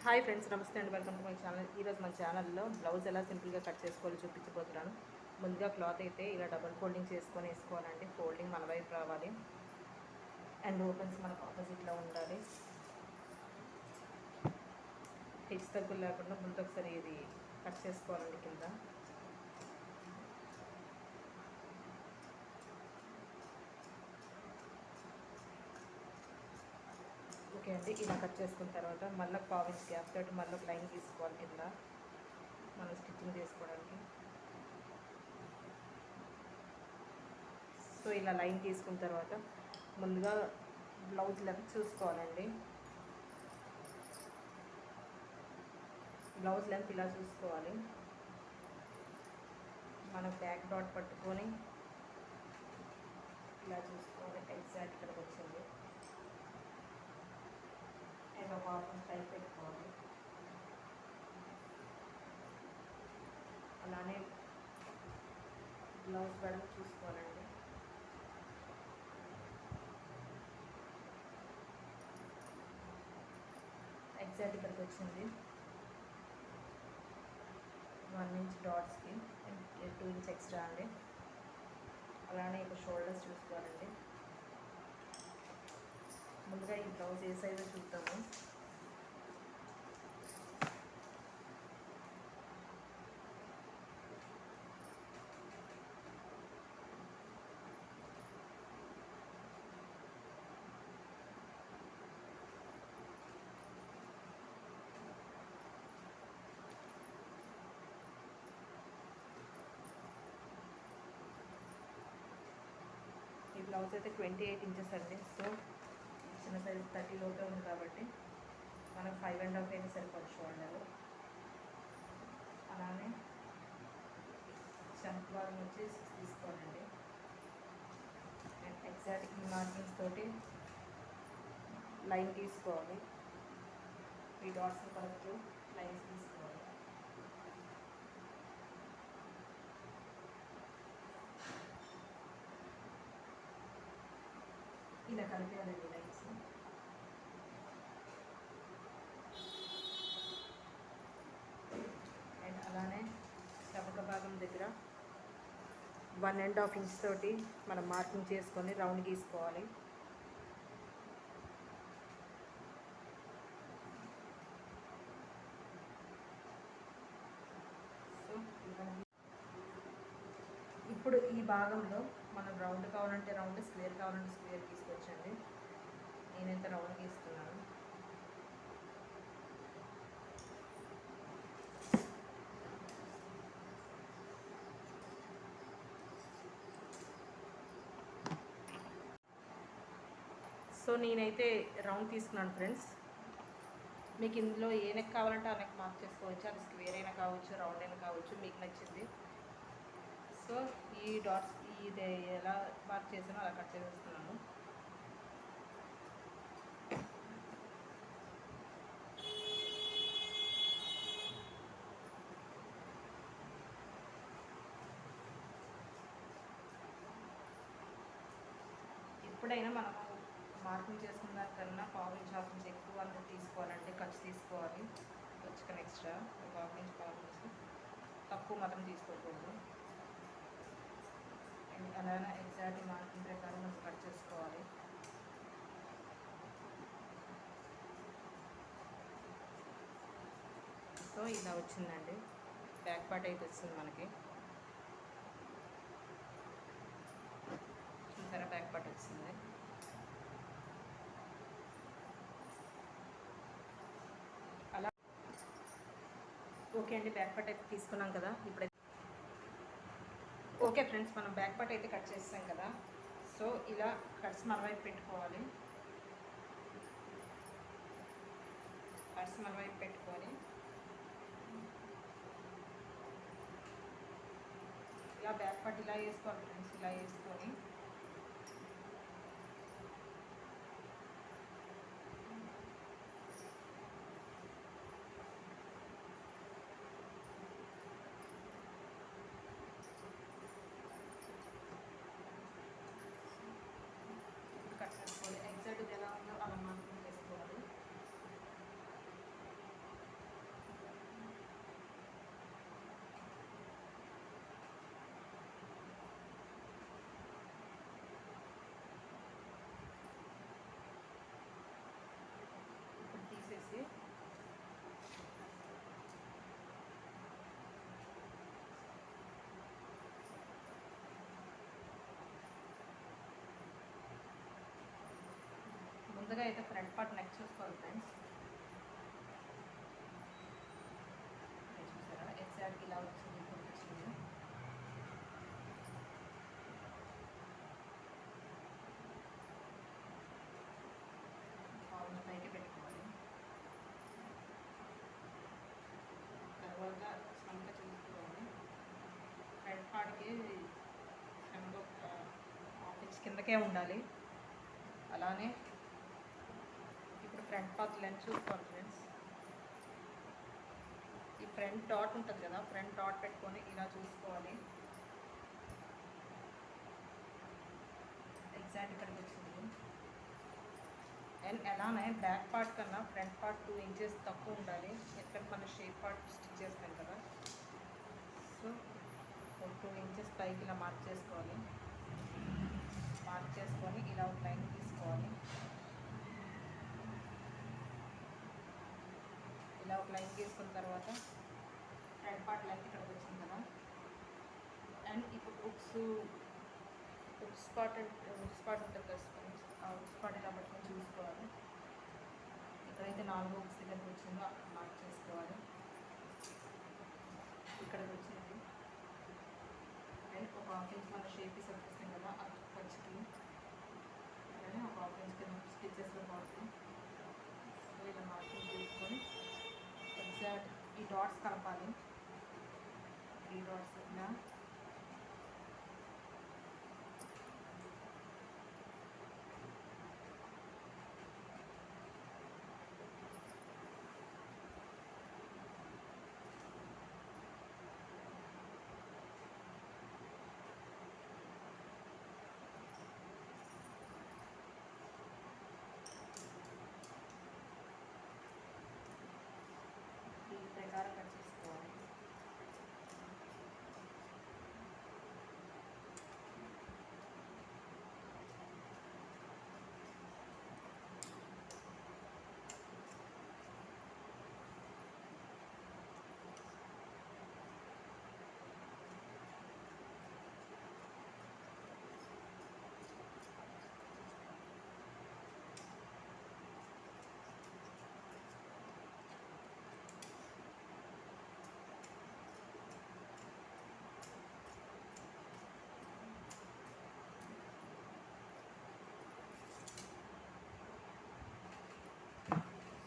Hi friends, నమస్తే అండి. Welcome to my channel. ఈరోజు మన ఛానల్లో బ్లౌజ్ ఎలా సింపుల్గా కట్ చేసుకోవాలో చూపించబోతున్నాను. ముందుగా క్లాత్ అయితే ఇలా డబుల్ ఫోల్డింగ్ చేసుకొని వేసుకోవాలండి. ఫోల్డింగ్ మన వైపు రావాలి అండ్ ఓపెన్స్ మనకు ఆపోజిట్లో ఉండాలి. హెచ్ తగ్గులు లేకుండా ముందు ఒకసారి ఇది కట్ చేసుకోవాలండి కింద. ఓకే అండి, ఇలా కట్ చేసుకున్న తర్వాత మళ్ళీ పావించి గ్యాప్ తోటి మళ్ళీ ఒక లైన్ తీసుకోవాలి కింద మనం స్టిచ్చింగ్ చేసుకోవడానికి. సో ఇలా లైన్ తీసుకున్న తర్వాత ముందుగా బ్లౌజ్ లెంత్ చూసుకోవాలండి. బ్లౌజ్ లెంత్ ఇలా చూసుకోవాలి. మనం బ్యాక్ డాట్ పట్టుకొని ఇలా చూసుకోవాలి. ఎగ్జాక్ట్ ఇక్కడికి వచ్చింది. నేను ఒక హాఫ్ ఇంచ్ టైప్ పెట్టుకోవాలి. అలానే బ్లౌజ్ వెడల్పు చూసుకోవాలండి. ఎగ్జాక్ట్ ఇక్కడికి వచ్చింది. 1 ఇంచ్ డాట్స్కి 2 ఇంచ్ ఎక్స్ట్రా అండి. అలానే ఇప్పుడు షోల్డర్స్ చూసుకోవాలండి. ముందుగా ఈ బ్లౌజ్ ఏ సైజు చూద్దాము. ఈ బ్లౌజ్ అయితే 28 ఇంచెస్ అండి. సో చిన్న సైజు 30 లోపే ఉంది కాబట్టి మనకు 5.5 అయితే సరిపోదు షోల్డర్. అలానే చంక్ భాగం వచ్చి 6 తీసుకోవాలండి. అండ్ ఎగ్జాక్ట్ ఈ మార్కింగ్స్ తోటి లైన్ తీసుకోవాలి. ఈ డాట్స్ కరెక్ట్ లైన్స్ తీసుకోవాలి. ఇలా కలిపేయాలండి లైన్స్. అండ్ అలానే చమక భాగం దగ్గర 1.5 ఇంచ్ తోటి మనం మార్కింగ్ చేసుకొని రౌండ్ గీసుకోవాలి. సో ఇప్పుడు ఈ భాగంలో మనం రౌండ్ కావాలంటే రౌండ్, స్క్వేర్ కావాలంటే స్క్వేర్ తీసుకొచ్చండి. నేనైతే రౌండ్ గీస్తున్నాను. సో నేనైతే రౌండ్ తీసుకున్నాను ఫ్రెండ్స్. మీకు ఇందులో ఏ నెక్ కావాలంటే ఆ నెక్ మార్క్ చేసుకోవచ్చు. అది స్క్వేర్ అయినా కావచ్చు, రౌండ్ అయినా కావచ్చు, మీకు నచ్చింది. సో ఈ డాట్స్ ఇది ఎలా మార్క్ చేసానో అలా కట్ చేసేస్తున్నాను. ఎప్పుడైనా మనము మార్కింగ్ చేసుకున్న దానికన్నా 1/2 ఇంచ్ 1/2 ఇంచ్ ఎక్కువ అంతా తీసుకోవాలంటే ఖర్చు తీసుకోవాలి. ఖర్చుకని ఎక్స్ట్రా 1/2 ఇంచ్ 1/2 ఇంచ్ తక్కువ మాత్రం తీసుకోకూడదు. అలానే ఎగ్జాక్ట్ మార్కింగ్ ప్రకారం మనం కట్ చేసుకోవాలి. సో ఇలా వచ్చిందండి. బ్యాక్ పార్ట్ అయితే వచ్చింది మనకి. చూసారా, బ్యాక్ పార్ట్ వచ్చింది. అలా ఓకే అండి, బ్యాక్ పార్ట్ అయితే తీసుకున్నాం కదా. ఇప్పుడైతే ఓకే ఫ్రెండ్స్, మనం బ్యాక్ పార్ట్ అయితే కట్ చేస్తాం కదా. సో ఇలా కట్స్ మన వైపు పెట్టుకోవాలి. కట్స్ మన వైపు పెట్టుకొని ఇలా బ్యాక్ పార్ట్ ఇలా వేసుకోవాలి ఫ్రెండ్స్. ఇలా వేసుకొని కట్ చేసుకోవాలి. ఎగ్జాక్ట్ ఎలా ఉందో అలా మార్కింగ్ చేసుకోవాలి. ముందుగా అయితే ఫ్రంట్ పార్ట్ నెక్ చూసుకోవాలి ఫ్రెండ్స్. చూసారా ఎగ్జాక్ట్ ఇలా వచ్చింది, ఇప్పుడు వచ్చింది. కాళ్ళ పైకి పెట్టుకోవాలి. తర్వాత సంక చూసుకోవాలి. ఫ్రంట్ పార్ట్కి సంక హాఫ్ ఇంచ్ కిందకే ఉండాలి. అలానే ఇప్పుడు ఫ్రంట్ పార్ట్ లెంత్ చూసుకోవాలి ఫ్రెండ్స్. ఈ ఫ్రంట్ డాట్ ఉంటుంది కదా, ఫ్రంట్ డాట్ పెట్టుకొని ఇలా చూసుకోవాలి. ఎగ్జాక్ట్ ఇక్కడికి వచ్చింది. అండ్ అలానే బ్యాక్ పార్ట్ కన్నా ఫ్రంట్ పార్ట్ 2 ఇంచెస్ తక్కువ ఉండాలి. ఎందుకంటే మన షేప్ పార్ట్ స్టిచ్ చేస్తాం కదా. సో 2 ఇంచెస్ పైకి ఇలా మార్క్ చేసుకోవాలి. మార్క్ చేసుకొని ఇలా ఒక లైన్ తీసుకోవాలి. ఇలా ఒక లైన్ తీసుకున్న తర్వాత ఫ్రంట్ పార్ట్ లెంత్ ఇక్కడికి వచ్చింది కదా. అండ్ ఇప్పుడు ఉక్స్ పార్ట్ ఉంటుంది కదా, ఆ ఉక్స్ పార్ట్ ఇలా పట్టుకొని చూసుకోవాలి. ఎక్కడైతే 4 ఉక్స్ దగ్గరికి వచ్చిందో అక్కడ మార్క్ చేసుకోవాలి. ఇక్కడికి వచ్చింది. అండ్ ఒక హాఫ్ ఇంచ్ మన షేప్ పీస్ వస్తుంది కదా, ఆ ఖర్చుకి అలానే ఒక హాఫ్ ఇంచ్ కింద స్టిచ్చెస్లో పాటు సో ఇలా మార్కింగ్ చేసుకొని ఎగ్జాక్ట్ ఈ డాట్స్ కలపాలి. 3 డాట్స్ ఇలా ప్రకారం కట్ చేసుకోవాలి.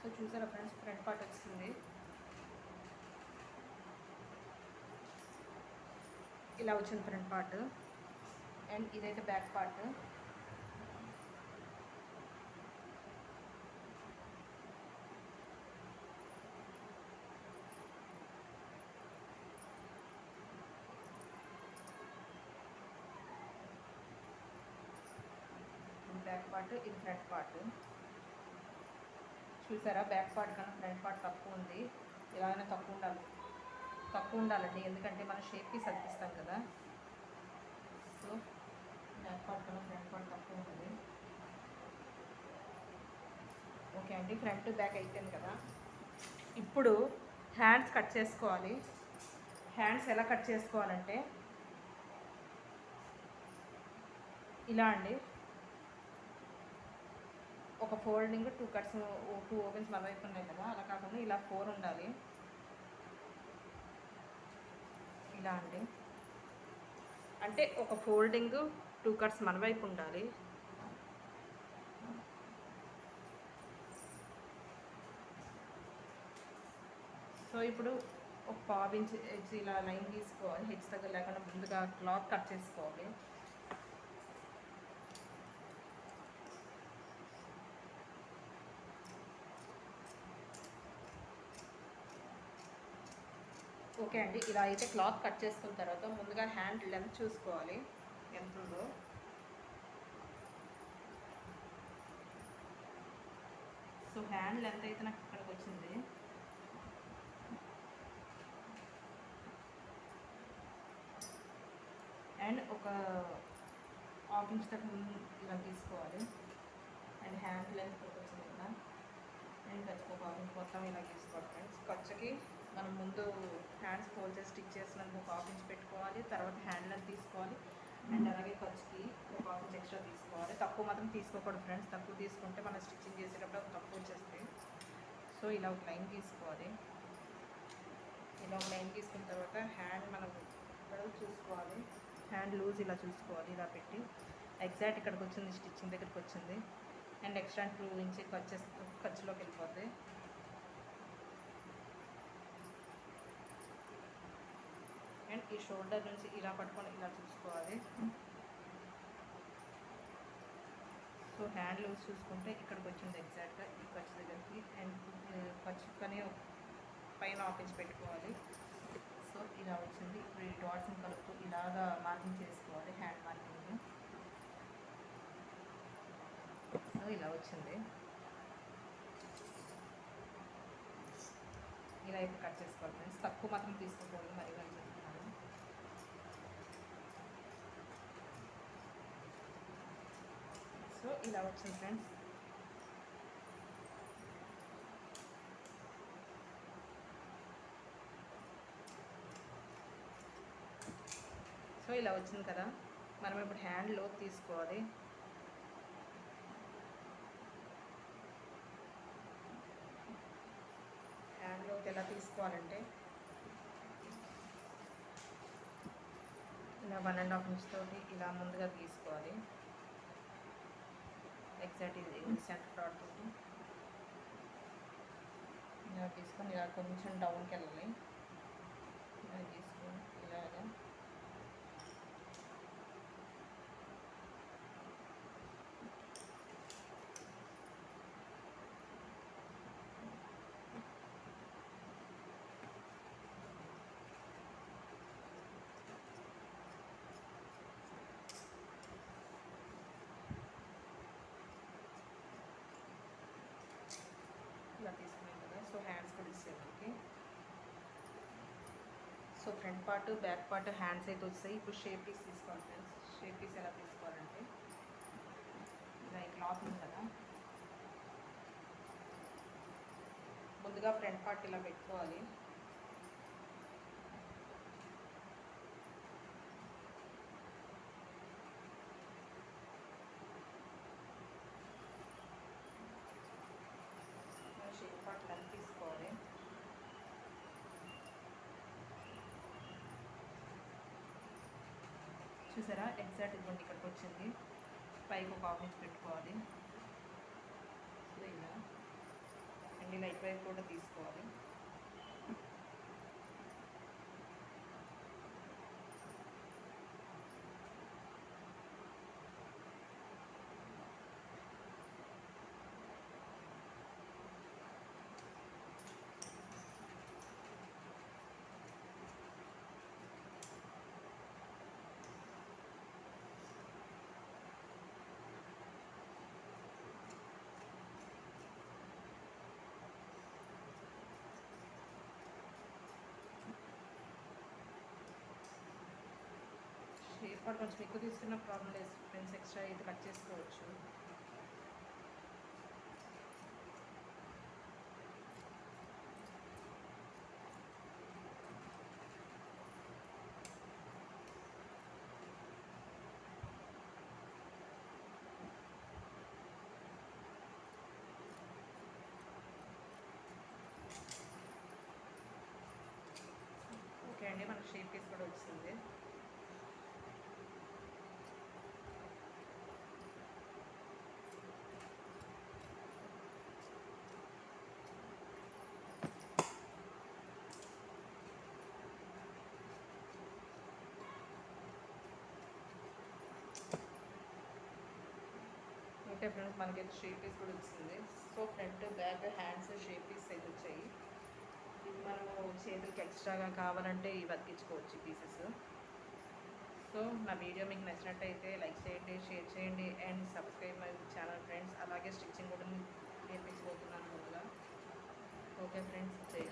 సో చూసారా ఫ్రెండ్స్, ఫ్రంట్ పార్ట్ వచ్చింది. ఇలా వచ్చింది ఫ్రంట్ పార్ట్. అండ్ ఇదైతే బ్యాక్ పార్ట్. బ్యాక్ పార్ట్, ఇది ఫ్రంట్ పార్ట్. చూసారా బ్యాక్ పార్ట్ కన్నా ఫ్రంట్ పార్ట్ తక్కువ ఉంది. ఇలాగైనా తక్కువ ఉండాలండి, ఎందుకంటే మనం షేప్ పీస్ అతికిస్తాం కదా. సో బ్యాక్ పార్ట్ కన్నా ఫ్రంట్ పార్ట్ తక్కువ ఉంటుంది. ఓకే అండి, ఫ్రంట్ బ్యాక్ అయిపోయింది కదా. ఇప్పుడు హ్యాండ్స్ కట్ చేసుకోవాలి. హ్యాండ్స్ ఎలా కట్ చేసుకోవాలంటే ఇలా అండి, ఒక ఫోల్డింగ్ 2 కట్స్ 2 ఓపెన్స్ మన వైపు ఉన్నాయి కదా, అలా కాకుండా ఇలా 4 ఉండాలి. ఇలా అండి, అంటే ఒక ఫోల్డింగ్ 2 కట్స్ మన వైపు ఉండాలి. సో ఇప్పుడు ఒక 1/2 ఇంచ్ హెచ్ ఇలా లైన్ తీసుకోవాలి. హెచ్ దగ్గర లేకుండా ముందుగా క్లాత్ కట్ చేసుకోవాలి. ఓకే అండి, ఇలా అయితే క్లాత్ కట్ చేసుకున్న తర్వాత ముందుగా హ్యాండ్ లెంత్ చూసుకోవాలి ఎంత ఉందో. సో హ్యాండ్ లెంత్ అయితే నాకు ఇక్కడికి వచ్చింది. అండ్ ఒక 1/2 ఇంచ్ దాకా ఇలా తీసుకోవాలి. అండ్ హ్యాండ్ లెంత్ ఇక్కడికి వచ్చింది కదా, అండ్ ఖర్చుకు ఒక 1/2 ఇంచ్ మొత్తం ఇలా తీసుకోవాలి ఫ్రెండ్స్. ఖర్చుకి మనం ముందు హ్యాండ్స్ ఫోల్డ్ చేసి స్టిచ్ చేసినందుకు ఒక 1/2 ఇంచ్ పెట్టుకోవాలి. తర్వాత హ్యాండ్ లెంత్ తీసుకోవాలి. అండ్ అలాగే ఖర్చుకి ఒక హాఫ్ ఇంచ్ ఎక్స్ట్రా తీసుకోవాలి. తక్కువ మాత్రం తీసుకోకూడదు ఫ్రెండ్స్, తక్కువ తీసుకుంటే మనం స్టిచ్చింగ్ చేసేటప్పుడు అది తక్కువ వచ్చేస్తాయి. సో ఇలా ఒక లైన్ తీసుకోవాలి. ఇలా ఒక లైన్ తీసుకున్న తర్వాత హ్యాండ్ మనం ఇక్కడ చూసుకోవాలి, హ్యాండ్ లూజ్ ఇలా చూసుకోవాలి, ఇలా పెట్టి ఎగ్జాక్ట్ ఇక్కడికి వచ్చింది, స్టిచ్చింగ్ దగ్గరికి వచ్చింది. అండ్ ఎక్స్ట్రా 2 ఇంచ్ ఖర్చులోకి వెళ్ళిపోద్ది. అండ్ ఈ షోల్డర్ నుంచి ఇలా పట్టుకొని ఇలా చూసుకోవాలి. సో హ్యాండ్ లూజ్ చూసుకుంటే ఇక్కడికి వచ్చింది ఎగ్జాక్ట్గా ఈ ఖర్చు దగ్గరికి. అండ్ ఖర్చు కానీ పైన హాఫ్ ఇంచ్ పెట్టుకోవాలి. సో ఇలా వచ్చింది. ఇప్పుడు ఈ డాట్స్ని కలుపుతూ ఇలాగా మార్కింగ్ చేసుకోవాలి, హ్యాండ్ మార్కింగ్. సో ఇలా వచ్చింది. ఇలా ఇప్పుడు కట్ చేసుకోవాలి ఫ్రెండ్స్, తక్కువ మాత్రం తీసుకోకూడదు, మరి అని చెప్తున్నాను. సో ఇలా వచ్చింది ఫ్రెండ్స్. సో ఇలా వచ్చింది కదా, మనం ఇప్పుడు హ్యాండ్లో తీసుకోవాలి. హ్యాండ్లోకి ఎలా తీసుకోవాలంటే ఇలా 1.5 ఇంచ్ తోటి ఇలా ముందుగా తీసుకోవాలి. ఎగ్జాక్ట్ ఇది సెంటర్ డాట్ తోటి ఇలా తీసుకొని ఇలా కొంచెం డౌన్కి వెళ్ళాలి. ఇలా తీసుకొని ఇలాగా ఇలా తీసుకున్నాం కదా. సో హ్యాండ్స్ కూడా ఇస్తాయి మనకి. So front part, back part, hands అయితే వస్తాయి. ఇప్పుడు షేప్ పీస్ తీసుకోవాలి ఫ్రెండ్స్. షేప్ పీస్ ఎలా తీసుకోవాలంటే ఇలా ఈ క్లాత్ ఉంది కదా, ముందుగా ఫ్రంట్ పార్ట్ ఇలా పెట్టుకోవాలి. షేప్ పార్ట్ లెంత్ తీసుకోవాలి. చూసారా ఎగ్జాక్ట్ ఇదిగోండి ఇక్కడికి వచ్చింది. పైకి ఒక హాఫ్ ఇంచ్ పెట్టుకోవాలి. సో ఇలా అండ్ ఇలా ఇటువైపు కూడా తీసుకోవాలి. షేప్ పార్ట్ కొంచెం ఎక్కువ తీసుకున్న ప్రాబ్లం లేదు ఫ్రెండ్స్, ఎక్స్ట్రా ఇది కట్ చేసుకోవచ్చు. ఓకే అండి, మనకు షేప్ పీస్ కూడా వచ్చింది. ఓకే ఫ్రెండ్స్, మనకైతే షేప్ పీస్ కూడా వచ్చింది. So front, back, hands shape piece అయితే వచ్చాయి. ఇది మనము చేతులకి ఎక్స్ట్రాగా కావాలంటే ఇవి అతికించుకోవచ్చు పీసెస్. సో నా వీడియో మీకు నచ్చినట్టయితే లైక్ చేయండి, షేర్ చేయండి and subscribe my channel friends. అలాగే స్టిచ్చింగ్ కూడా నేర్పించబోతున్నాను ముందుగా. ఓకే ఫ్రెండ్స్, జై